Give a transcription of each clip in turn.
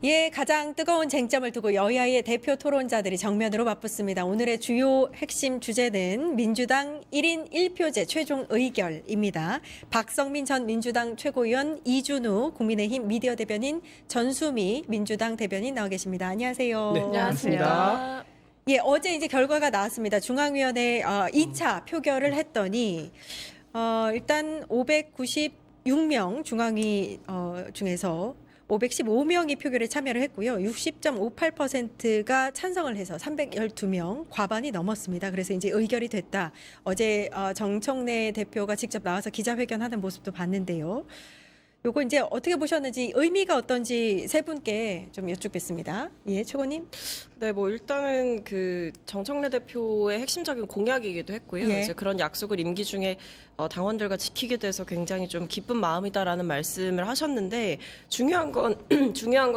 예, 가장 뜨거운 쟁점을 두고 여야의 대표 토론자들이 정면으로 맞붙습니다. 오늘의 주요 핵심 주제는 민주당 1인 1표제 최종 의결입니다. 박성민 전 민주당 최고위원, 이준우 국민의힘 미디어 대변인, 전수미 민주당 대변인 나와 계십니다. 안녕하세요. 네, 안녕하세요. 예, 어제 이제 결과가 나왔습니다. 중앙위원회 2차 표결을 했더니 일단 596명 중앙위 중에서 515명이 표결에 참여를 했고요. 60.58%가 찬성을 해서 312명, 과반이 넘었습니다. 그래서 이제 의결이 됐다. 어제 정청래 대표가 직접 나와서 기자회견하는 모습도 봤는데요. 요거 이제 어떻게 보셨는지, 의미가 어떤지 세 분께 좀 여쭙겠습니다. 예, 최고님. 네, 뭐 일단은 그 정청래 대표의 핵심적인 공약이기도 했고요. 예. 이제 그런 약속을 임기 중에 당원들과 지키게 돼서 굉장히 좀 기쁜 마음이다라는 말씀을 하셨는데, 중요한 건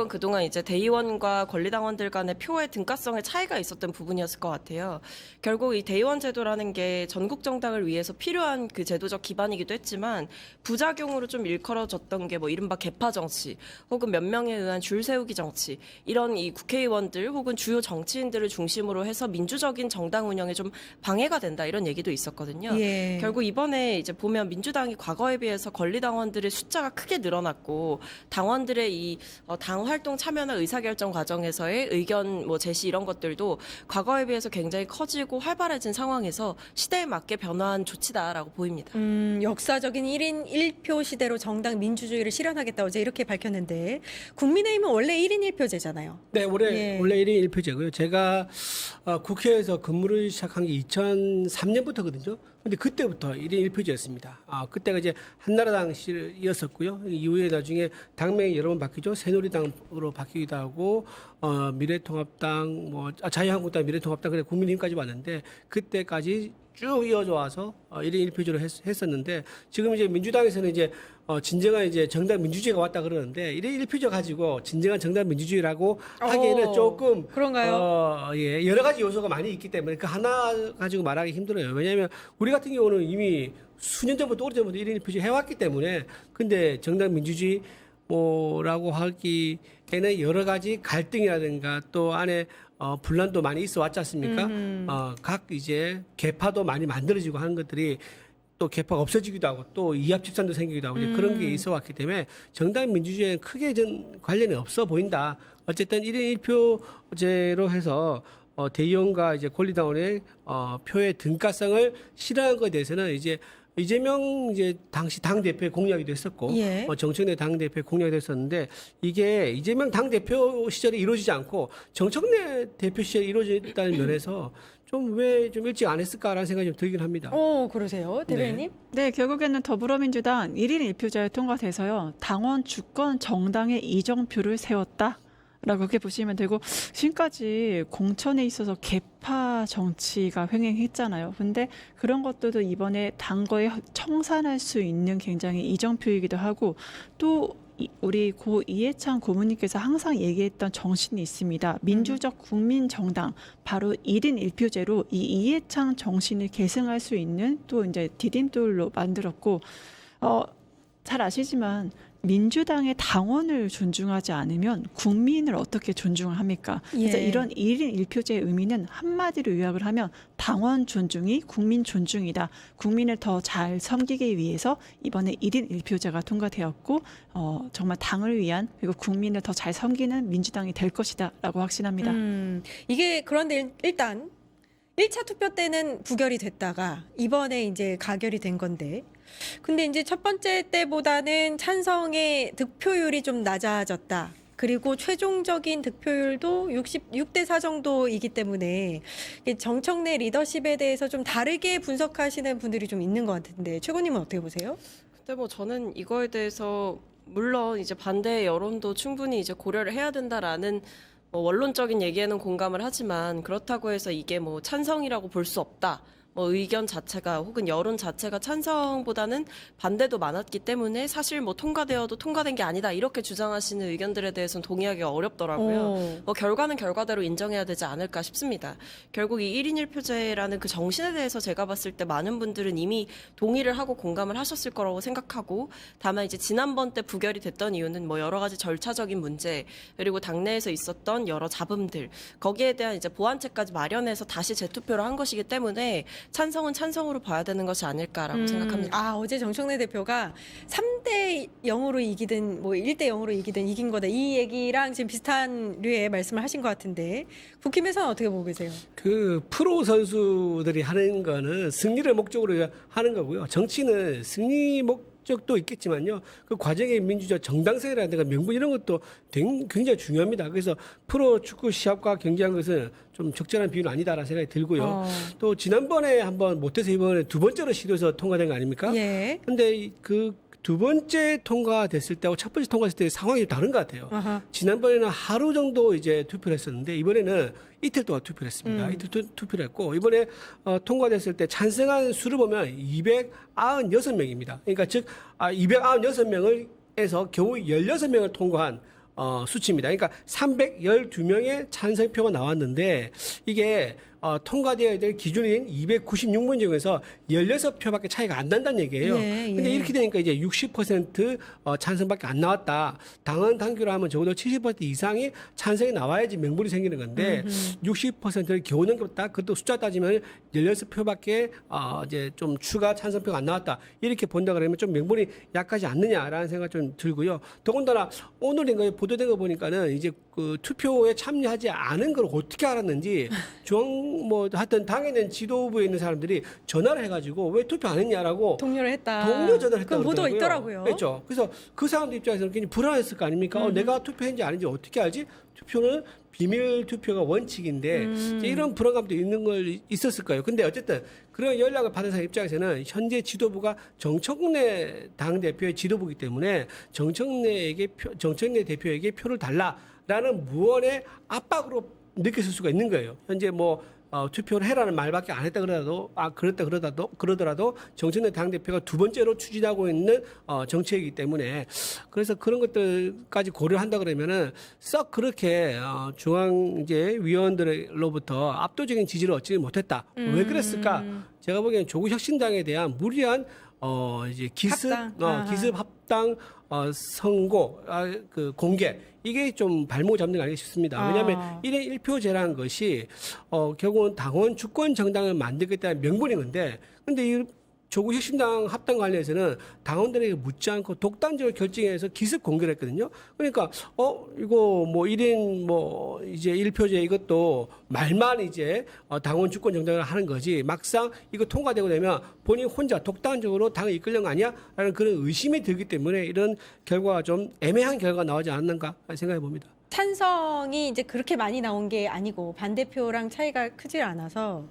그동안 이제 대의원과 권리당원들 간의 표의 등가성에 차이가 있었던 부분이었을 것 같아요. 결국 이 대의원 제도라는 게 전국 정당을 위해서 필요한 그 제도적 기반이기도 했지만, 부작용으로 좀 일컬어졌던 게 뭐 이른바 개파 정치 혹은 몇 명에 의한 줄 세우기 정치, 이런 이 국회의원들 혹은 주요 정치인들을 중심으로 해서 민주적인 정당 운영에 좀 방해가 된다, 이런 얘기도 있었거든요. 예. 결국 이번에 이제 보면 민주당이 과거에 비해서 권리당원들의 숫자가 크게 늘어났고, 당원들의 이 당 활동 참여나 의사결정 과정에서의 의견 뭐 제시 이런 것들도 과거에 비해서 굉장히 커지고 활발해진 상황에서 시대에 맞게 변화한 조치다라고 보입니다. 역사적인 1인 1표 시대로 정당 민주주의를 실현하겠다, 어제 이렇게 밝혔는데, 국민의힘은 원래 1인 1표제잖아요. 네, 원래 1인 1표제고요. 제가 국회에서 근무를 시작한 게 2003년부터거든요. 근데 그때부터 1인 1표제였습니다. 그때가 이제 한나라당 시절이었었고요. 이후에 나중에 당명이 여러 번 바뀌죠. 새누리당으로 바뀌기도 하고, 미래통합당, 자유한국당, 미래통합당, 그래 국민의힘까지 왔는데, 그때까지 쭉 이어져 와서 1인 1표제로 했었는데, 지금 이제 민주당에서는 이제 진정한 이제 정당 민주주의가 왔다 그러는데, 1인 1표제 가지고 진정한 정당 민주주의라고 하기에는 조금 그런가요? 예, 여러 가지 요소가 많이 있기 때문에 그 하나 가지고 말하기 힘들어요. 왜냐하면 우리 같은 경우는 이미 수년 전부터 오래전부터 1인 1표제 해왔기 때문에, 근데 정당 민주주의 뭐라고 하기에는 여러 가지 갈등이라든가 또 안에 분란도 많이 있어 왔지 않습니까? 각 이제 개파도 많이 만들어지고 하는 것들이 또 개파가 없어지기도 하고 또 이합 집산도 생기기도 하고 이제 그런 게 있어 왔기 때문에 정당 민주주의에 크게 관련이 없어 보인다. 어쨌든 1인 1표제로 해서 대의원과 이제 권리당원의 표의 등가성을 실현한 것에 대해서는 이제 이재명 이제 당시 당 대표의 공약이도 했었고, 예. 정청래 당 대표의 공약이 됐었는데, 이게 이재명 당 대표 시절에 이루어지지 않고 정청래 대표 시절에 이루어졌다는 면에서 좀 왜 좀 일찍 안 했을까라는 생각이 좀 들긴 합니다. 그러세요, 대변인님? 네, 결국에는 더불어민주당 1인 1표제에 통과돼서요, 당원 주권 정당의 이정표를 세웠다 라고 그렇게 보시면 되고, 지금까지 공천에 있어서 개파 정치가 횡행했잖아요. 근데 그런 것들도 이번에 당거에 청산할 수 있는 굉장히 이정표이기도 하고, 또 우리 고 이해찬 고문님께서 항상 얘기했던 정신이 있습니다. 민주적 국민정당, 바로 1인 1표제로 이 이해찬 정신을 계승할 수 있는 또 이제 디딤돌로 만들었고, 잘 아시지만 민주당의 당원을 존중하지 않으면 국민을 어떻게 존중을 합니까? 그래서 예. 이런 1인 1표제의 의미는 한마디로 요약을 하면 당원 존중이 국민 존중이다. 국민을 더 잘 섬기기 위해서 이번에 1인 1표제가 통과되었고, 정말 당을 위한, 그리고 국민을 더 잘 섬기는 민주당이 될 것이다 라고 확신합니다. 이게 그런데 일단 1차 투표 때는 부결이 됐다가 이번에 이제 가결이 된 건데, 근데 이제 첫 번째 때보다는 찬성의 득표율이 좀 낮아졌다. 그리고 최종적인 득표율도 66대 4 정도이기 때문에 정청래 리더십에 대해서 좀 다르게 분석하시는 분들이 좀 있는 것 같은데, 최고님은 어떻게 보세요? 근데 뭐 저는 이거에 대해서 물론 이제 반대의 여론도 충분히 이제 고려를 해야 된다라는 원론적인 얘기에는 공감을 하지만, 그렇다고 해서 이게 뭐 찬성이라고 볼 수 없다, 뭐 의견 자체가 혹은 여론 자체가 찬성보다는 반대도 많았기 때문에 사실 뭐 통과되어도 통과된 게 아니다 이렇게 주장하시는 의견들에 대해서는 동의하기가 어렵더라고요. 오. 뭐 결과는 결과대로 인정해야 되지 않을까 싶습니다. 결국 이 1인 1표제라는 그 정신에 대해서 제가 봤을 때 많은 분들은 이미 동의를 하고 공감을 하셨을 거라고 생각하고 다만 이제 지난번 때 부결이 됐던 이유는 뭐 여러 가지 절차적인 문제 그리고 당내에서 있었던 여러 잡음들 거기에 대한 이제 보완책까지 마련해서 다시 재투표를 한 것이기 때문에 찬성은 찬성으로 봐야 되는 것이 아닐까라고 생각합니다. 아, 어제 정청래 대표가 3대 0으로 이기든 뭐 1대 0으로 이기든 이긴 거다. 이 얘기랑 지금 비슷한 류의 말씀을 하신 것 같은데 국힘에서는 어떻게 보고 계세요? 그 프로 선수들이 하는 거는 승리를 목적으로 하는 거고요. 정치는 승리 목적도 있겠지만요. 그 과정의 민주적 정당성이라든가 명분 이런 것도 굉장히 중요합니다. 그래서 프로 축구 시합과 경기한 것은 좀 적절한 비유는 아니다라는 생각이 들고요. 또 지난번에 한번 못해서 이번에 두 번째로 시도해서 통과된 거 아닙니까? 예. 근데 그 두 번째 통과됐을 때하고 첫 번째 통과했을 때 상황이 다른 것 같아요. 아하. 지난번에는 하루 정도 이제 투표를 했었는데 이번에는 이틀 동안 투표를 했습니다. 이틀 투표를 했고 이번에 통과됐을 때 찬성한 수를 보면 296명입니다. 그러니까 즉 296명에서 겨우 16명을 통과한 수치입니다. 그러니까 312명의 찬성표가 나왔는데 이게 통과되어야 될 기준인 296명 중에서 16표밖에 차이가 안 난다는 얘기예요. 예, 예. 근데 이렇게 되니까 이제 60% 찬성밖에 안 나왔다. 당헌 당규로 하면 적어도 70% 이상이 찬성이 나와야지 명분이 생기는 건데 60%를 겨우 넘겼다. 그것도 숫자 따지면 16표밖에 이제 좀 추가 찬성표가 안 나왔다. 이렇게 본다 그러면 좀 명분이 약하지 않느냐라는 생각 좀 들고요. 더군다나 오늘인가에 보도된 거 보니까는 이제 그 투표에 참여하지 않은 걸 어떻게 알았는지 하여튼 당에 있는 지도부에 있는 사람들이 전화를 해가지고 왜 투표 안 했냐라고 동료를 했다. 동료 전화를 했다고 그 보도가 그러더라고요. 있더라고요. 그렇죠. 그래서 그 사람들 입장에서는 굉장히 불안했을 거 아닙니까? 내가 투표했는지 아닌지 어떻게 알지? 투표는 비밀 투표가 원칙인데 이제 이런 불안감도 있는 걸 있었을 거예요. 근데 어쨌든 그런 연락을 받은 사람 입장에서는 현재 지도부가 정청래 당 대표의 지도부이기 때문에 정청래 대표에게 표를 달라라는 무언의 압박으로 느꼈을 수가 있는 거예요. 현재 뭐 투표를 해라는 말밖에 안 했다 그러더라도 정청래 당대표가 두 번째로 추진하고 있는 정책이기 때문에 그래서 그런 것들까지 고려한다 그러면은 썩 그렇게 중앙 이제 위원들로부터 압도적인 지지를 얻지 못했다. 왜 그랬을까? 제가 보기엔 조국 혁신당에 대한 무리한 이제 기습 합당 선고 그 공개 이게 좀 발목 잡는 거 아닌가 싶습니다. 왜냐하면 1인 1표제라는 것이 결국은 당원 주권 정당을 만들겠다는 명분인 건데 근데 이 조국 혁신당 합당 관련해서는 당원들에게 묻지 않고 독단적으로 결정해서 기습 공개를 했거든요. 그러니까 이거 뭐 1인 뭐 이제 1표제 이것도 말만 이제 당원 주권 정당을 하는 거지 막상 이거 통과되고 되면 본인 혼자 독단적으로 당을 이끌는 거 아니야? 라는 그런 의심이 들기 때문에 이런 결과가 좀 애매한 결과가 나오지 않았는가 생각해 봅니다. 찬성이 이제 그렇게 많이 나온 게 아니고 반대표랑 차이가 크지 않아서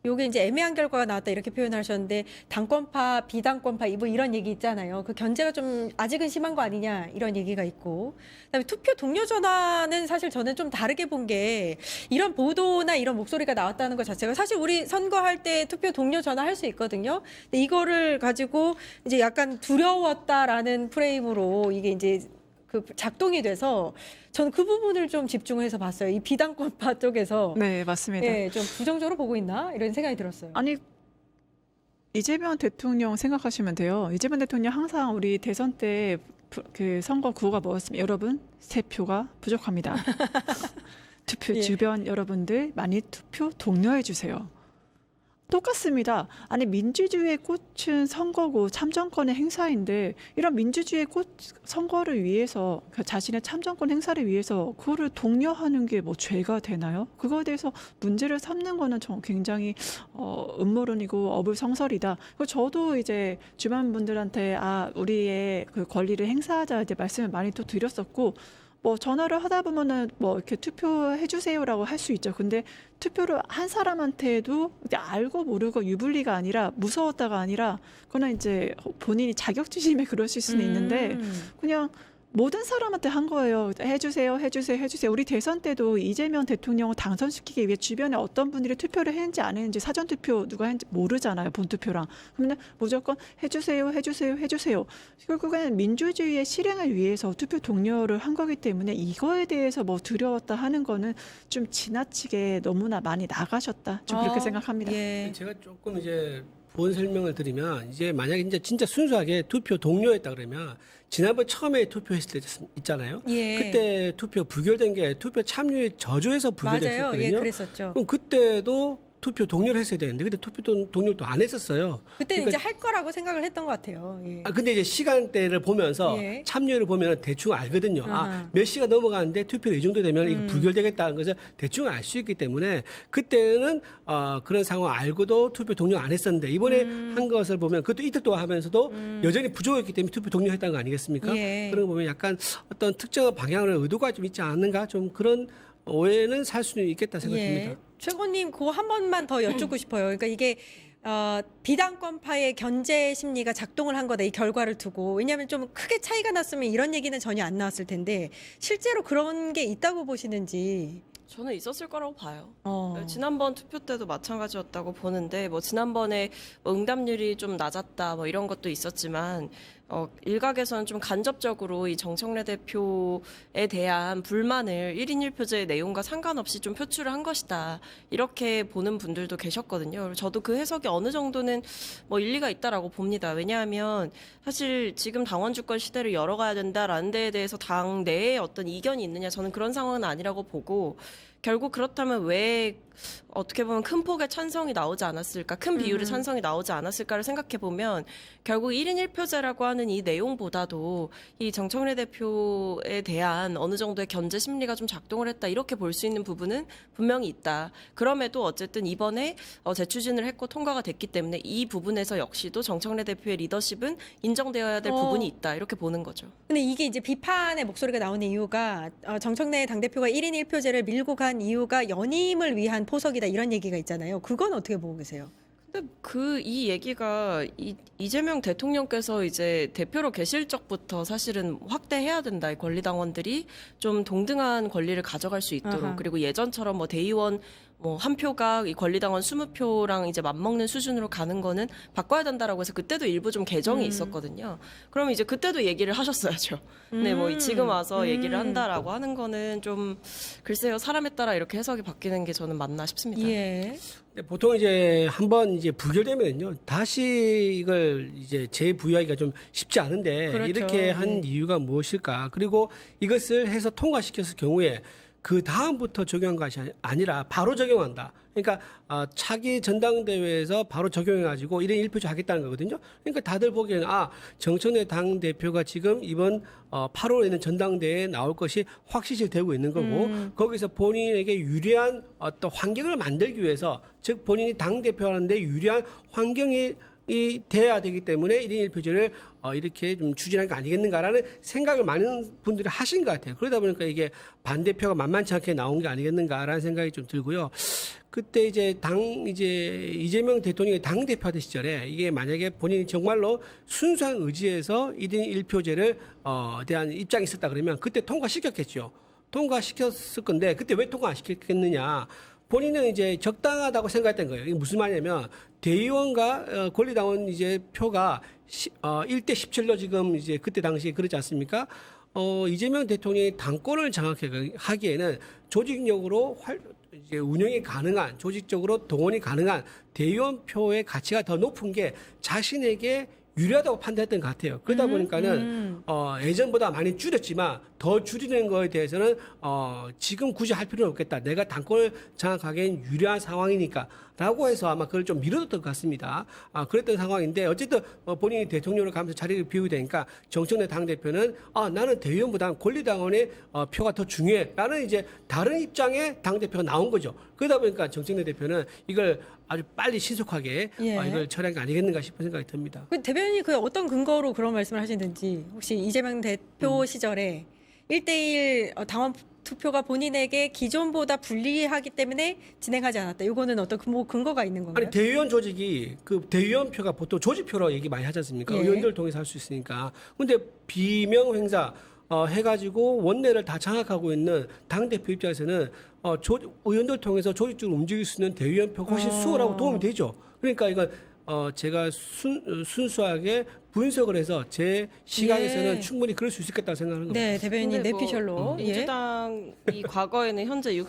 요게 이제 애매한 결과가 나왔다 이렇게 표현하셨는데 당권파, 비당권파 뭐 이런 얘기 있잖아요. 그 견제가 좀 아직은 심한 거 아니냐 이런 얘기가 있고 그다음에 투표 동료 전화는 사실 저는 좀 다르게 본 게 이런 보도나 이런 목소리가 나왔다는 것 자체가 사실 우리 선거할 때 투표 동료 전화 할 수 있거든요. 근데 이거를 가지고 이제 약간 두려웠다라는 프레임으로 이게 이제 그 작동이 돼서 저는 그 부분을 좀 집중해서 봤어요. 이 비당권파 쪽에서 네, 맞습니다. 예, 좀 부정적으로 보고 있나 이런 생각이 들었어요. 아니 이재명 대통령 생각하시면 돼요. 이재명 대통령 항상 우리 대선 때 그 선거 구호가 뭐였습니까? 여러분, 세 표가 부족합니다. 투표 예. 주변 여러분들 많이 투표 독려해 주세요. 똑같습니다. 아니 민주주의의 꽃은 선거고 참정권의 행사인데 이런 민주주의의 꽃 선거를 위해서 자신의 참정권 행사를 위해서 그거를 독려하는 게 뭐 죄가 되나요? 그거에 대해서 문제를 삼는 거는 굉장히 음모론이고 어불성설이다. 그리고 저도 이제 주변 분들한테 우리의 그 권리를 행사하자 이제 말씀을 많이 또 드렸었고. 뭐 전화를 하다 보면은 뭐 이렇게 투표해 주세요라고 할 수 있죠. 근데 투표를 한 사람한테도 알고 모르고 유불리가 아니라 무서웠다가 아니라 그거는 이제 본인이 자격지심에 그러실 수는 있는데 그냥 모든 사람한테 한 거예요. 해주세요, 해주세요, 해주세요. 우리 대선 때도 이재명 대통령을 당선시키기 위해 주변에 어떤 분들이 투표를 했는지 안 했는지 사전투표 누가 했는지 모르잖아요. 본투표랑. 그러면 무조건 해주세요, 해주세요, 해주세요. 결국엔 민주주의의 실행을 위해서 투표 동료를 한 거기 때문에 이거에 대해서 뭐 두려웠다 하는 거는 좀 지나치게 너무나 많이 나가셨다. 좀 그렇게 생각합니다. 예. 제가 조금 이제 본 설명을 드리면 이제 만약에 이제 진짜 순수하게 투표 동료였다 그러면 지난번 처음에 투표했을 때 있잖아요. 예. 그때 투표 부결된 게 투표 참여의 저조에서 맞아요. 부결됐었거든요. 예, 그랬었죠. 그럼 그때도 투표 동료를 했어야 되는데 근데 투표 동료를 또 안 했었어요. 그때는 그러니까 이제 할 거라고 생각을 했던 것 같아요. 예. 근데 이제 시간대를 보면서 예. 참여율을 보면 대충 알거든요. 아하. 몇 시가 넘어가는데 투표가 이 정도 되면 이거 부결되겠다는 것을 대충 알 수 있기 때문에 그때는 그런 상황 알고도 투표 동료 안 했었는데 이번에 한 것을 보면 그것도 이틀 동안 하면서도 여전히 부족했기 때문에 투표 동료 했다는 거 아니겠습니까? 예. 그런 거 보면 약간 어떤 특정한 방향으로 의도가 좀 있지 않는가 좀 그런 오해는 살 수는 있겠다 생각합니다. 예. 최고님, 그거 한 번만 더 여쭙고 싶어요. 그러니까 이게 비당권파의 견제 심리가 작동을 한 거다, 이 결과를 두고. 왜냐하면 좀 크게 차이가 났으면 이런 얘기는 전혀 안 나왔을 텐데 실제로 그런 게 있다고 보시는지. 저는 있었을 거라고 봐요. 어. 지난번 투표 때도 마찬가지였다고 보는데 뭐 지난번에 뭐 응답률이 좀 낮았다 뭐 이런 것도 있었지만 일각에서는 좀 간접적으로 이 정청래 대표에 대한 불만을 1인 1표제의 내용과 상관없이 좀 표출을 한 것이다. 이렇게 보는 분들도 계셨거든요. 저도 그 해석이 어느 정도는 뭐 일리가 있다라고 봅니다. 왜냐하면 사실 지금 당원 주권 시대를 열어가야 된다라는 데에 대해서 당 내에 어떤 이견이 있느냐, 저는 그런 상황은 아니라고 보고, 결국 그렇다면 왜 어떻게 보면 큰 폭의 찬성이 나오지 않았을까, 큰 비율의 찬성이 나오지 않았을까를 생각해 보면 결국 1인 1표제라고 하는 이 내용보다도 이 정청래 대표에 대한 어느 정도의 견제 심리가 좀 작동을 했다, 이렇게 볼 수 있는 부분은 분명히 있다. 그럼에도 어쨌든 이번에 재추진을 했고 통과가 됐기 때문에 이 부분에서 역시도 정청래 대표의 리더십은 인정되어야 될 부분이 있다, 이렇게 보는 거죠. 근데 이게 이제 비판의 목소리가 나오는 이유가 정청래 당대표가 1인 1표제를 밀고 간 이유가 연임을 위한 포석이다, 이런 얘기가 있잖아요. 그건 어떻게 보고 계세요? 근데 이 얘기가 이재명 대통령께서 이제 대표로 계실 적부터 사실은 확대해야 된다. 이 권리당원들이 좀 동등한 권리를 가져갈 수 있도록. 아하. 그리고 예전처럼 뭐 대의원 뭐 한 표가 이 권리당원 20표랑 이제 맞먹는 수준으로 가는 거는 바꿔야 된다라고 해서 그때도 일부 좀 개정이 있었거든요. 그럼 이제 그때도 얘기를 하셨어야죠. 근데 뭐 지금 와서 얘기를 한다라고 하는 거는 좀 글쎄요, 사람에 따라 이렇게 해석이 바뀌는 게 저는 맞나 싶습니다. 예. 근데 보통 이제 한번 이제 부결되면요 다시 이걸 이제 재부여하기가 좀 쉽지 않은데 그렇죠. 이렇게 한 이유가 무엇일까? 그리고 이것을 해서 통과시켰을 경우에 그 다음부터 적용한 것이 아니라 바로 적용한다. 그러니까 차기 전당대회에서 바로 적용해가지고 1인 1표제 하겠다는 거거든요. 그러니까 다들 보기에는 정청래 당 대표가 지금 이번 8월에 있는 전당대회에 나올 것이 확실시되고 있는 거고 거기서 본인에게 유리한 어떤 환경을 만들기 위해서, 즉 본인이 당 대표하는데 유리한 환경이 돼야 되기 때문에 1인 1표제를 이렇게 좀 추진한 게 아니겠는가라는 생각을 많은 분들이 하신 것 같아요. 그러다 보니까 이게 반대표가 만만치 않게 나온 게 아니겠는가라는 생각이 좀 들고요. 그때 이제 이재명 대통령이 당 대표하던 시절에 이게 만약에 본인이 정말로 순수한 의지에서 1인 1표제를 대한 입장이 있었다 그러면 그때 통과시켰겠죠. 통과시켰을 건데 그때 왜 통과 안 시켰겠느냐? 본인은 이제 적당하다고 생각했던 거예요. 이게 무슨 말이냐면 대의원과 권리당원 이제 표가 1대 17로 지금 이제 그때 당시에 그러지 않습니까? 이재명 대통령이 당권을 장악하기에는 조직력으로 이제 운영이 가능한, 조직적으로 동원이 가능한 대의원 표의 가치가 더 높은 게 자신에게 유리하다고 판단했던 것 같아요. 그러다 보니까는 예전보다 많이 줄였지만 더 줄이는 거에 대해서는 지금 굳이 할 필요는 없겠다. 내가 당권을 장악하기엔 유리한 상황이니까라고 해서 아마 그걸 좀 미뤄뒀던 것 같습니다. 그랬던 상황인데 어쨌든 본인이 대통령으로 가면서 자리를 비우게 되니까 정청래 당대표는 나는 대의원보다 권리당원의 표가 더 중요해라는 이제 다른 입장의 당대표가 나온 거죠. 그러다 보니까 정청래 대표는 이걸 아주 빨리 신속하게 예. 이걸 처리한 게 아니겠는가 싶은 생각이 듭니다. 그 대변인이 그 어떤 근거로 그런 말씀을 하시는지, 혹시 이재명 대표 시절에 1대1 당원 투표가 본인에게 기존보다 불리하기 때문에 진행하지 않았다, 이거는 어떤 근거가 있는 건가요? 아니 대의원 조직이 그 대의원 표가 보통 조직표로 얘기 많이 하지 않습니까? 예. 의원들을 통해서 할 수 있으니까. 근데 비명 행사 해가지고 원내를 다 장악하고 있는 당 대표 입장에서는 의원들 통해서 조직적으로 움직일 수 있는 대의원표가 훨씬 수월하고 도움이 되죠. 그러니까 이건 제가 순수하게 분석을 해서 제 시각에서는 예. 충분히 그럴 수 있겠다고 생각하는 겁니다. 네, 대변인님 근데 뭐, 내피셜로. 예. 민주당이 과거에는 현재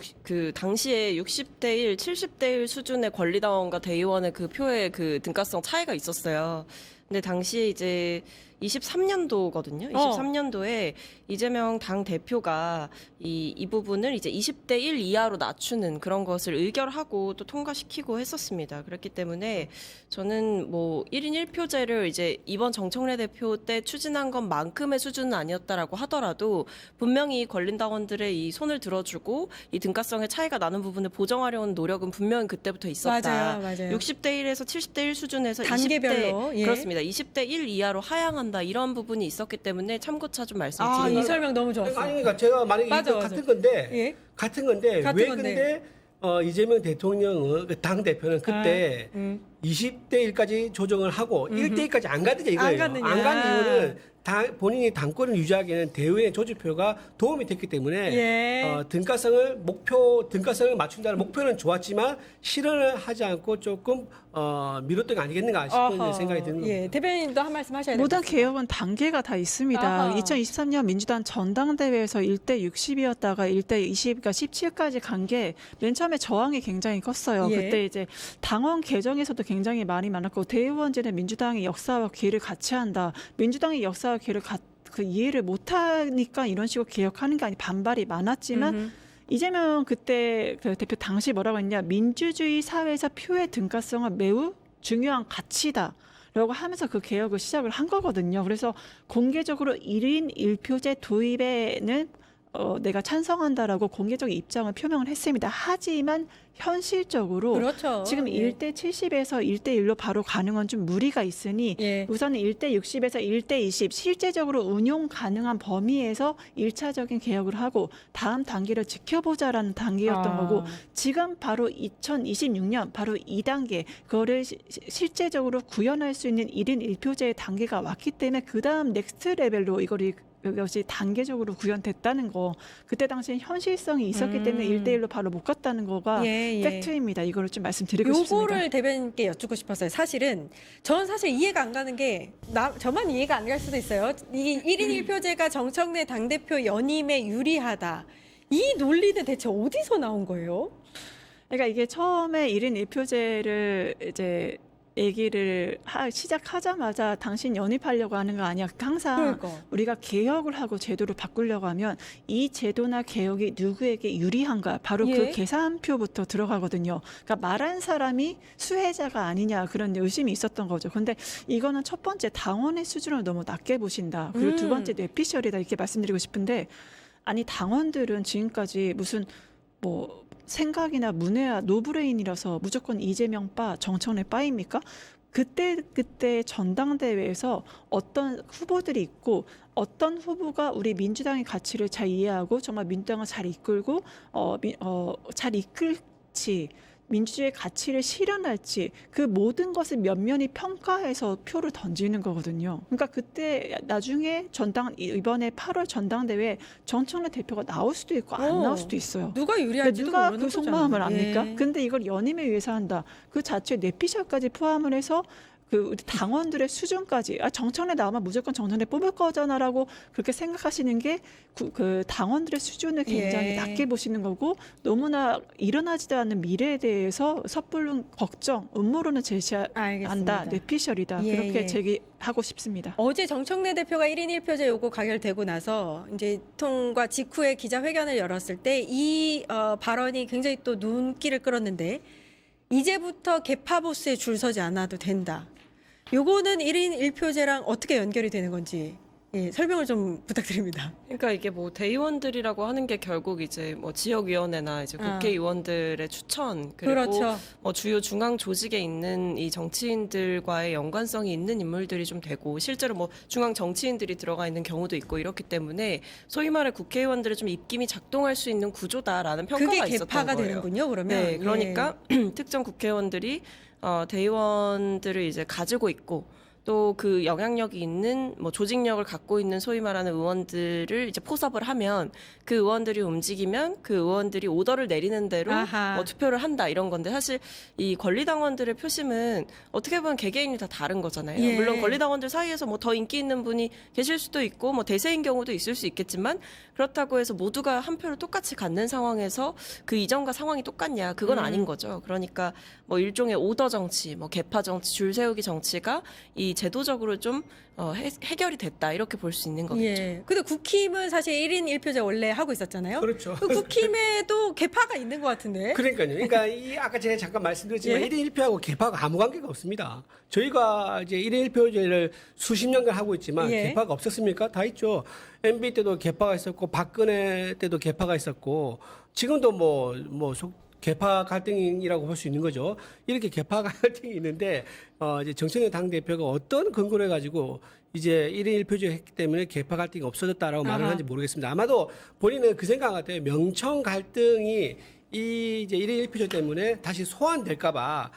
당시에 60대 1, 70대 1 수준의 권리당원과 대의원의 그 표의 그 등가성 차이가 있었어요. 근데 당시에 이제 23년도거든요. 23년도에 이재명 당 대표가 이 부분을 이제 20대 1 이하로 낮추는 그런 것을 의결하고 또 통과시키고 했었습니다. 그렇기 때문에 저는 뭐 1인 1표제를 이제 이번 정청래 대표 때 추진한 것만큼의 수준은 아니었다라고 하더라도 분명히 권린당원들의 이 손을 들어주고 이 등가성의 차이가 나는 부분을 보정하려는 노력은 분명히 그때부터 있었다. 맞아요. 60대 1에서 70대 1 수준에서 단계별로, 20대 예. 그렇습니다. 20대 1 이하로 하향한다 이런 부분이 있었기 때문에 참고차 좀 아, 말씀드립니다. 이 설명 너무 좋았어요. 아니 그러니까 제가 만약에 맞아, 이거 맞아. 같은 건데 예. 같은 건데 같은 왜 건데. 근데 이재명 대통령은 당 대표는 그때 20대 1까지 조정을 하고 1대 1까지 안 갔느냐 이거예요. 안 갔느냐. 안 간 이유는 본인이 당권을 유지하기에는 대의원의 조직표가 도움이 됐기 때문에 예. 등가성을 맞춘다는 목표는 좋았지만 실현을 하지 않고 조금 미뤘던 게 아니겠는가 싶은 어허. 생각이 드는 겁니다. 예, 대변인도 한 말씀 하셔야 됩니다. 모든 개혁은 단계가 다 있습니다. 아하. 2023년 민주당 전당대회에서 1대 60이었다가 1대 20, 그러니까 17까지 간 게 맨 처음에 저항이 굉장히 컸어요. 예. 그때 이제 당원 개정에서도 굉장히 말이 많았고 대의원제는 민주당의 역사와 기회를 같이 한다. 민주당의 역사와 기회를 그 이해를 못하니까 이런 식으로 개혁하는 게 아니 반발이 많았지만 이재명 그때 그 대표 당시 뭐라고 했냐, 민주주의 사회에서 표의 등가성은 매우 중요한 가치다. 라고 하면서 그 개혁을 시작을 한 거거든요. 그래서 공개적으로 1인 1표제 도입에는 내가 찬성한다라고 공개적인 입장을 표명을 했습니다. 하지만 현실적으로 그렇죠. 지금 예. 1대 70에서 1대 1로 바로 가는 건 좀 무리가 있으니 예. 우선은 1대 60에서 1대 20 실제적으로 운용 가능한 범위에서 1차적인 개혁을 하고 다음 단계를 지켜보자라는 단계였던 거고 지금 바로 2026년 바로 2단계 그거를 실제적으로 구현할 수 있는 1인 1표제의 단계가 왔기 때문에 그다음 넥스트 레벨로 이것이 단계적으로 구현됐다는 거. 그때 당시엔 현실성이 있었기 때문에 1대1로 바로 못 갔다는 거가 예. 팩트입니다. 이거를 좀 말씀드리고 싶습니다. 요거를 대변인께 여쭙고 싶었어요. 사실은 저는 사실 이해가 안 가는 게 저만 이해가 안 갈 수도 있어요. 이 1인 1표제가 정청래 당대표 연임에 유리하다. 이 논리는 대체 어디서 나온 거예요? 그러니까 이게 처음에 1인 1표제를 이제 얘기를 시작하자마자 당신 연입하려고 하는 거 아니야. 항상 그러니까. 우리가 개혁을 하고 제도를 바꾸려고 하면 이 제도나 개혁이 누구에게 유리한가 바로 예. 그 계산표부터 들어가거든요. 그러니까 말한 사람이 수혜자가 아니냐 그런 의심이 있었던 거죠. 근데 이거는 첫 번째 당원의 수준을 너무 낮게 보신다. 그리고 두 번째 뇌피셜이다 이렇게 말씀드리고 싶은데 아니 당원들은 지금까지 무슨 뭐 생각이나 문외와 노브레인이라서 무조건 이재명 빠 정청래 빠입니까? 그때 전당대회에서 어떤 후보들이 있고 어떤 후보가 우리 민주당의 가치를 잘 이해하고 정말 민주당을 잘 이끌고 잘 이끌지 민주주의의 가치를 실현할지 그 모든 것을 면면히 평가해서 표를 던지는 거거든요. 그러니까 그때 나중에 이번에 8월 전당대회 정청래 대표가 나올 수도 있고 안 나올 수도 있어요. 누가 근데 유리할지도 누가 모르는 그 속마음을 거잖아요. 압니까? 예. 근데 이걸 연임에 의해서 한다. 그 자체 뇌피셜까지 포함을 해서 그 우리 당원들의 수준까지 정청래 나오면 무조건 정청래 뽑을 거잖아라고 그렇게 생각하시는 게 그 당원들의 수준을 굉장히 예. 낮게 보시는 거고 너무나 일어나지도 않는 미래에 대해서 섣불른 걱정, 음모론을 제시한다. 알겠습니다. 뇌피셜이다. 예, 그렇게 예. 제기하고 싶습니다. 어제 정청래 대표가 1인 1표제 요구 가결되고 나서 이제 통과 직후에 기자회견을 열었을 때 이 발언이 굉장히 또 눈길을 끌었는데 이제부터 개파보스에 줄 서지 않아도 된다. 요거는 1인 1표제랑 어떻게 연결이 되는 건지 설명을 좀 부탁드립니다. 그러니까 이게 뭐 대의원들이라고 하는 게 결국 이제 뭐 지역위원회나 이제 국회의원들의 추천 그리고 그렇죠. 뭐 주요 중앙 조직에 있는 이 정치인들과의 연관성이 있는 인물들이 좀 되고 실제로 뭐 중앙 정치인들이 들어가 있는 경우도 있고 이렇기 때문에 소위 말해 국회의원들의 좀 입김이 작동할 수 있는 구조다라는 평가가 그게 있었던 개파가 거예요. 되는군요. 그러면 네, 그러니까 특정 국회의원들이 대의원들을 이제 가지고 있고 또 그 영향력이 있는 뭐 조직력을 갖고 있는 소위 말하는 의원들을 이제 포섭을 하면 그 의원들이 움직이면 그 의원들이 오더를 내리는 대로 아하. 뭐 투표를 한다 이런 건데 사실 이 권리당원들의 표심은 어떻게 보면 개개인이 다 다른 거잖아요. 예. 물론 권리당원들 사이에서 뭐 더 인기 있는 분이 계실 수도 있고 뭐 대세인 경우도 있을 수 있겠지만 그렇다고 해서 모두가 한 표를 똑같이 갖는 상황에서 그 이전과 상황이 똑같냐 그건 아닌 거죠. 그러니까 뭐 일종의 오더 정치, 뭐 개파 정치, 줄 세우기 정치가 이 제도적으로 좀 해결이 됐다 이렇게 볼 수 있는 거겠죠. 예. 근데 국힘은 사실 1인 1표제 원래 하고 있었잖아요. 그렇죠. 그 국힘에도 개파가 있는 것 같은데. 그러니까요. 그러니까 이 아까 제가 잠깐 말씀드렸지만 예. 1인 1표하고 개파가 아무 관계가 없습니다. 저희가 이제 1인 1표제를 수십 년간 하고 있지만 예. 개파가 없었습니까? 다 있죠. MB 때도 개파가 있었고 박근혜 때도 개파가 있었고 지금도 개파 갈등이라고 볼 수 있는 거죠. 이렇게 개파 갈등이 있는데 이제 정청래 당 대표가 어떤 근거를 가지고 이제 1인 1표제 했기 때문에 개파 갈등이 없어졌다라고 말을 아하. 하는지 모르겠습니다. 아마도 본인은 그 생각 같아요. 명청 갈등이 이 이제 1인 1표제 때문에 다시 소환될까봐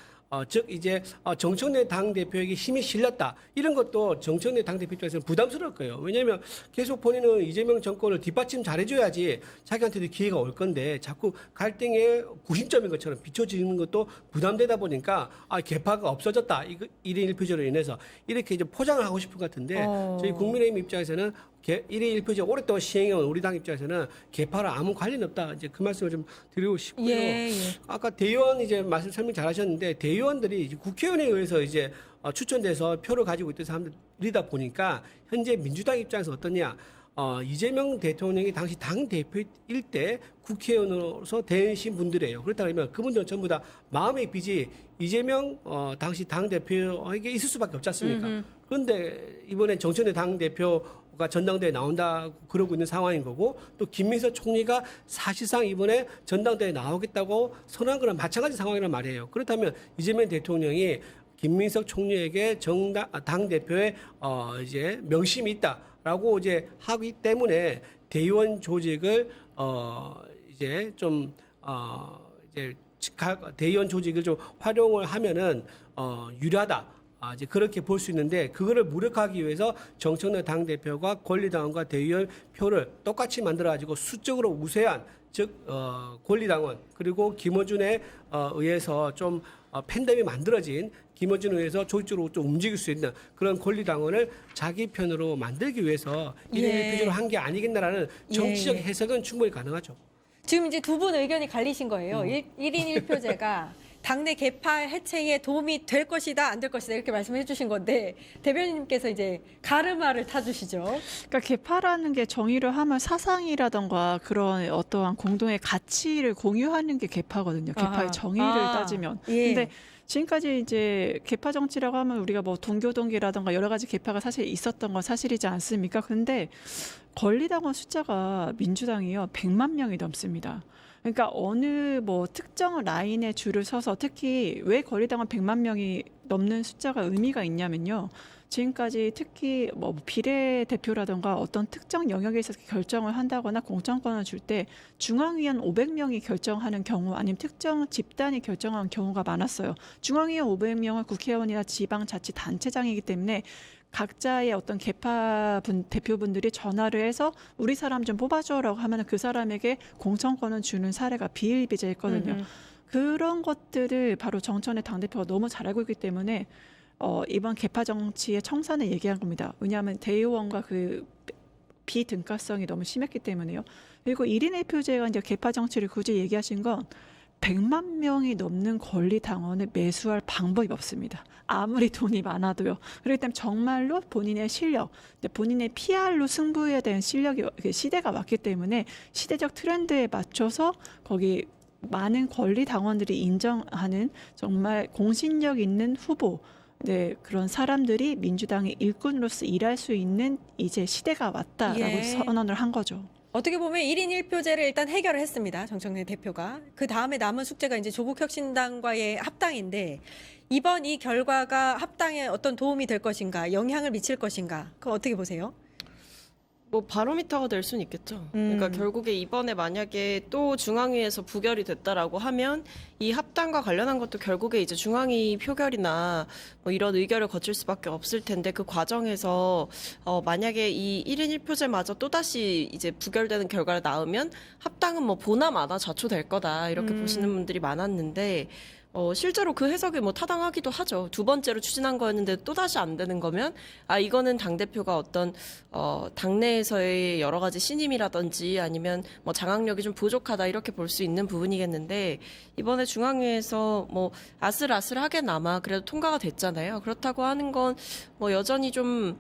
즉 이제 정청래 당 대표에게 힘이 실렸다 이런 것도 정청래 당 대표 입장에서는 부담스러울 거예요. 왜냐하면 계속 본인은 이재명 정권을 뒷받침 잘해줘야지 자기한테도 기회가 올 건데 자꾸 갈등의 구심점인 것처럼 비춰지는 것도 부담되다 보니까 개파가 없어졌다 이거 1인 1표제로 인해서 이렇게 이제 포장을 하고 싶은 것 같은데 저희 국민의힘 입장에서는 1인 1표제 오랫동안 시행해온 우리 당 입장에서는 개파랑 아무 관련 없다. 이제 그 말씀을 좀 드리고 싶고요. 예, 예. 아까 대의원 이제 말씀 설명 잘하셨는데 대의원들이 이제 국회의원에 의해서 이제 추천돼서 표를 가지고 있던 사람들이다 보니까 현재 민주당 입장에서 어떠냐? 이재명 대통령이 당시 당 대표일 때 국회의원으로서 되신 분들이에요. 그렇다 그러면 그분들은 전부 다 마음의 빚이 이재명 당시 당 대표에게 있을 수밖에 없지 않습니까? 그런데 이번에 정청래 당 대표가 전당대회에 나온다고 그러고 있는 상황인 거고 또 김민석 총리가 사실상 이번에 전당대회에 나오겠다고 선언한 거랑 마찬가지 상황이란 말이에요. 그렇다면 이재명 대통령이 김민석 총리에게 당 대표의 이제 명심이 있다라고 이제 하기 때문에 대의원 조직을 이제 좀 이제 대의원 조직을 좀 활용을 하면은 유리하다. 이제 그렇게 볼 수 있는데 그거를 무력화하기 위해서 정청래 당 대표가 권리당원과 대의원 표를 똑같이 만들어 가지고 수적으로 우세한 즉 권리당원 그리고 김어준에 의해서 좀 팬덤이 만들어진 김어준에 의해서 조직적으로 좀 움직일 수 있는 그런 권리당원을 자기 편으로 만들기 위해서 1인 예. 1표제로 한 게 아니겠나라는 정치적 예. 해석은 충분히 가능하죠. 지금 이제 두 분 의견이 갈리신 거예요. 1인 1표제가 당내 개파 해체에 도움이 될 것이다, 안 될 것이다 이렇게 말씀해 주신 건데 대변인님께서 이제 가르마를 타주시죠. 그러니까 개파라는 게 정의를 하면 사상이라던가 그런 어떠한 공동의 가치를 공유하는 게 개파거든요. 개파의 아하. 정의를 아, 따지면. 예. 근데 지금까지 이제 개파 정치라고 하면 우리가 뭐 동교동계라던가 여러 가지 개파가 사실 있었던 건 사실이지 않습니까? 근데 권리당원 숫자가 민주당이요 100만 명이 넘습니다. 그러니까 어느 뭐 특정 라인에 줄을 서서 특히 왜 권리당원 100만 명이 넘는 숫자가 의미가 있냐면요. 지금까지 특히 뭐 비례대표라든가 어떤 특정 영역에 있어서 결정을 한다거나 공천권을 줄 때 중앙위원 500명이 결정하는 경우 아니면 특정 집단이 결정하는 경우가 많았어요. 중앙위원 500명은 국회의원이나 지방자치단체장이기 때문에 각자의 어떤 개파 대표분들이 전화를 해서 우리 사람 좀 뽑아줘라고 하면 그 사람에게 공천권을 주는 사례가 비일비재했거든요. 그런 것들을 바로 정청래 당대표가 너무 잘 알고 있기 때문에 이번 개파 정치의 청산을 얘기한 겁니다. 왜냐하면 대의원과 그 비등가성이 너무 심했기 때문에요. 그리고 1인 1표제가 이제 개파 정치를 굳이 얘기하신 건 100만 명이 넘는 권리 당원을 매수할 방법이 없습니다. 아무리 돈이 많아도요. 그렇기 때문에 정말로 본인의 실력, 본인의 PR로 승부해야 되는 실력이 시대가 왔기 때문에 시대적 트렌드에 맞춰서 거기 많은 권리 당원들이 인정하는 정말 공신력 있는 후보, 그런 사람들이 민주당의 일꾼으로서 일할 수 있는 이제 시대가 왔다라고 예. 선언을 한 거죠. 어떻게 보면 1인 1표제를 일단 해결을 했습니다. 정청래 대표가. 그 다음에 남은 숙제가 이제 조국혁신당과의 합당인데 이번 이 결과가 합당에 어떤 도움이 될 것인가, 영향을 미칠 것인가, 그거 어떻게 보세요? 뭐 바로미터가 될 수는 있겠죠. 그러니까 결국에 이번에 만약에 또 중앙위에서 부결이 됐다라고 하면 이 합당과 관련한 것도 결국에 이제 중앙위 표결이나 뭐 이런 의결을 거칠 수밖에 없을 텐데 그 과정에서 만약에 이 1인 1표제마저 또다시 이제 부결되는 결과를 낳으면 합당은 뭐 보나 마나 좌초될 거다 이렇게 보시는 분들이 많았는데 실제로 그 해석이 뭐 타당하기도 하죠. 두 번째로 추진한 거였는데 또다시 안 되는 거면, 이거는 당대표가 어떤, 당내에서의 여러 가지 신임이라든지 아니면 뭐 장악력이 좀 부족하다 이렇게 볼 수 있는 부분이겠는데, 이번에 중앙위에서 뭐 아슬아슬하게나마 그래도 통과가 됐잖아요. 그렇다고 하는 건 뭐 여전히 좀,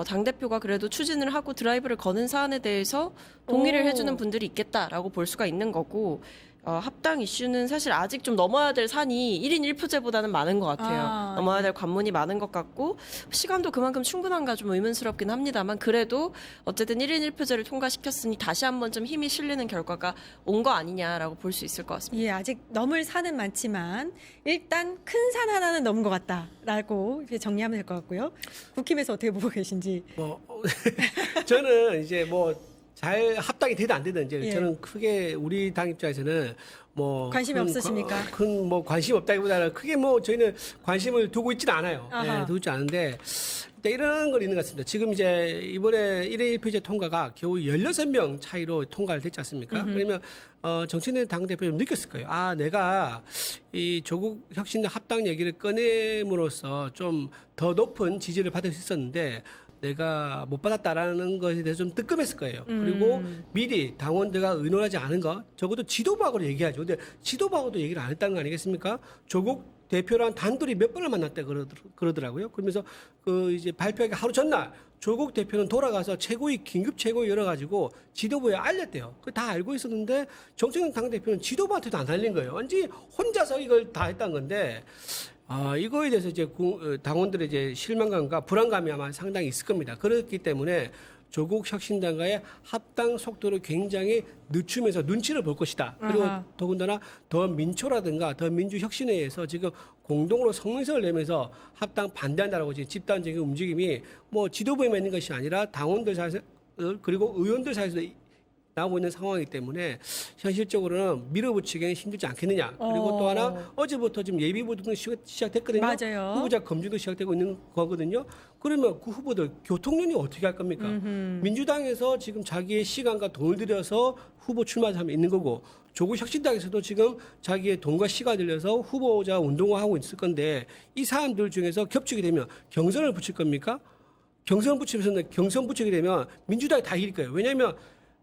당대표가 그래도 추진을 하고 드라이브를 거는 사안에 대해서 동의를 해주는 분들이 있겠다라고 볼 수가 있는 거고, 합당 이슈는 사실 아직 좀 넘어야 될 산이 1인 1표제보다는 많은 것 같아요. 넘어야 될 관문이 많은 것 같고 시간도 그만큼 충분한가 좀 의문스럽긴 합니다만 그래도 어쨌든 1인 1표제를 통과시켰으니 다시 한번 좀 힘이 실리는 결과가 온 거 아니냐라고 볼 수 있을 것 같습니다. 예, 아직 넘을 산은 많지만 일단 큰 산 하나는 넘은 것 같다라고 이렇게 정리하면 될 것 같고요. 국힘에서 어떻게 보고 계신지. 저는 이제 잘 합당이 되든 안 되든 이제 예. 저는 크게 우리 당 입장에서는 관심이 없으십니까? 큰 관심 없다기보다는 크게 저희는 관심을 두고 있지는 않아요. 아하. 예, 두고 있지 않은데 일단 이런 건 있는 것 같습니다. 지금 이제 이번에 1인 1표제 통과가 겨우 16명 차이로 통과를 됐지 않습니까? 그러면 정치인 당대표 좀 느꼈을 거예요. 내가 이 조국 혁신 합당 얘기를 꺼냄으로써 좀 더 높은 지지를 받을 수 있었는데 내가 못 받았다라는 것에 대해서 좀 뜨끔했을 거예요. 그리고 미리 당원들과 의논하지 않은 것, 적어도 지도부하고도 얘기하죠. 근데 지도부하고도 얘기를 안 했다는 거 아니겠습니까? 조국 대표랑 단둘이 몇 번을 만났다 그러더라고요. 그러면서 이제 발표하기 하루 전날 조국 대표는 돌아가서 긴급 최고위 열어가지고 지도부에 알렸대요. 그거 다 알고 있었는데 정청래 당대표는 지도부한테도 안 알린 거예요. 완전히 혼자서 이걸 다 했다는 건데, 이거에 대해서 이제 당원들의 이제 실망감과 불안감이 아마 상당히 있을 겁니다. 그렇기 때문에 조국 혁신당과의 합당 속도를 굉장히 늦추면서 눈치를 볼 것이다. 그리고 더군다나 더 민초라든가 더 민주혁신회에서 지금 공동으로 성명서를 내면서 합당 반대한다라고 지금 집단적인 움직임이 지도부에만 있는 것이 아니라 당원들 사이에서 그리고 의원들 사이에서 나오고 있는 상황이기 때문에 현실적으로는 밀어붙이기는 힘들지 않겠느냐. 그리고 또 하나 어제부터 지금 예비보도도 시작됐거든요. 맞아요. 후보자 검증도 시작되고 있는 거거든요. 그러면 그 후보들 교통론이 어떻게 할 겁니까? 민주당에서 지금 자기의 시간과 돈을 들여서 후보 출마하면 있는 거고 조국 혁신당에서도 지금 자기의 돈과 시간을 들여서 후보자 운동을 하고 있을 건데 이 사람들 중에서 겹치게 되면 경선을 붙일 겁니까? 경선 붙이게 되면 민주당이 다 이길 거예요. 왜냐하면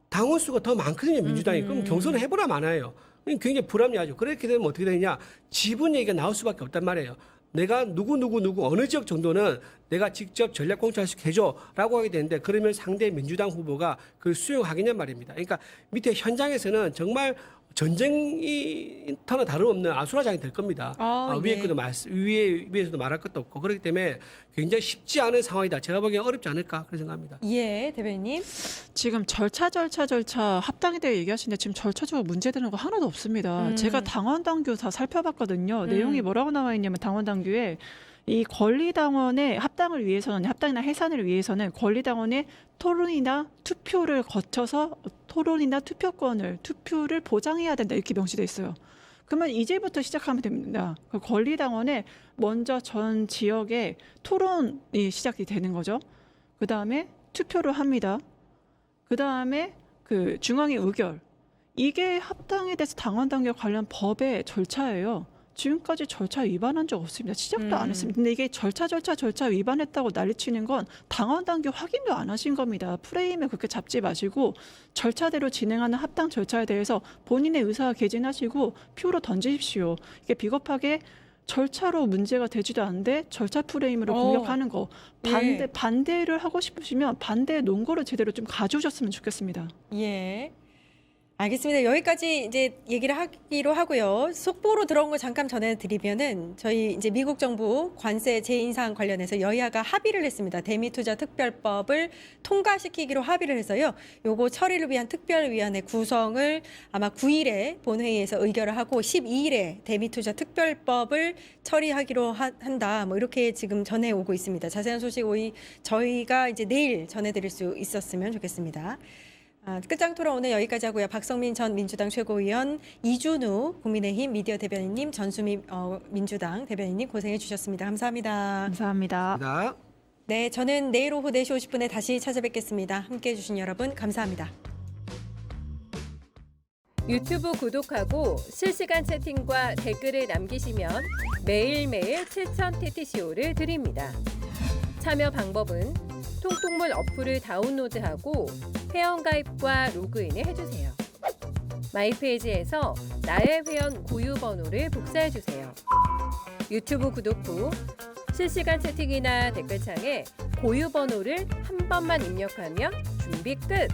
당원 수가 더 많거든요, 민주당이. 그럼 경선을 해보라 마나요. 굉장히 불합리하죠. 그렇게 되면 어떻게 되느냐. 지분 얘기가 나올 수밖에 없단 말이에요. 내가 누구 어느 지역 정도는 내가 직접 전략 공천할수 해줘라고 하게 되는데 그러면 상대 민주당 후보가 그걸 수용하겠냔 말입니다. 그러니까 밑에 현장에서는 정말 전쟁터나 다름없는 아수라장이 될 겁니다. 예. 위에서도 말할 것도 없고 그렇기 때문에 굉장히 쉽지 않은 상황이다. 제가 보기엔 어렵지 않을까 그렇게 생각합니다. 예, 대변인. 지금 절차 합당에 대해 얘기하시는데 지금 절차적으로 문제되는 거 하나도 없습니다. 제가 당원 당규 다 살펴봤거든요. 내용이 뭐라고 나와 있냐면 당원 당규에 이 권리당원의 합당을 위해서는 합당이나 해산을 위해서는 권리당원의 토론이나 투표를 거쳐서 토론이나 투표를 보장해야 된다 이렇게 명시돼 있어요. 그러면 이제부터 시작하면 됩니다. 그 권리당원의 먼저 전 지역에 토론이 시작이 되는 거죠. 그 다음에 투표를 합니다. 그 다음에 그 중앙의 의결. 이게 합당에 대해서 당원 당규 관련 법의 절차예요. 지금까지 절차 위반한 적 없습니다. 시작도 안 했습니다. 근데 이게 절차 위반했다고 난리치는 건 당원 당규 확인도 안 하신 겁니다. 프레임을 그렇게 잡지 마시고 절차대로 진행하는 합당 절차에 대해서 본인의 의사 개진하시고 표로 던지십시오. 이게 비겁하게 절차로 문제가 되지도 않는데 절차 프레임으로 공격하는 거. 반대를 하고 싶으시면 반대의 논거를 제대로 좀 가져오셨으면 좋겠습니다. 예. 알겠습니다. 여기까지 이제 얘기를 하기로 하고요. 속보로 들어온 거 잠깐 전해드리면은 저희 이제 미국 정부 관세 재인상 관련해서 여야가 합의를 했습니다. 대미투자 특별법을 통과시키기로 합의를 해서요. 요거 처리를 위한 특별위원회 구성을 아마 9일에 본회의에서 의결을 하고 12일에 대미투자 특별법을 처리하기로 한다. 뭐 이렇게 지금 전해오고 있습니다. 자세한 소식 저희가 이제 내일 전해드릴 수 있었으면 좋겠습니다. 끝장 토론 오늘 여기까지 하고요. 박성민 전 민주당 최고위원, 이준우 국민의힘 미디어 대변인님, 전수미 민주당 대변인님 고생해 주셨습니다. 감사합니다. 감사합니다. 자. 네, 저는 내일 오후 4시 50분에 다시 찾아뵙겠습니다. 함께해 주신 여러분 감사합니다. 유튜브 구독하고 실시간 채팅과 댓글을 남기시면 매일매일 7,000TTCO를 드립니다. 참여 방법은 통통물 어플을 다운로드하고 회원가입과 로그인을 해주세요. 마이페이지에서 나의 회원 고유 번호를 복사해주세요. 유튜브 구독 후 실시간 채팅이나 댓글창에 고유 번호를 한 번만 입력하면 준비 끝!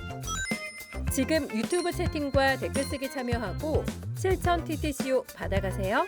지금 유튜브 채팅과 댓글 쓰기 참여하고 7,000TTCO 받아가세요.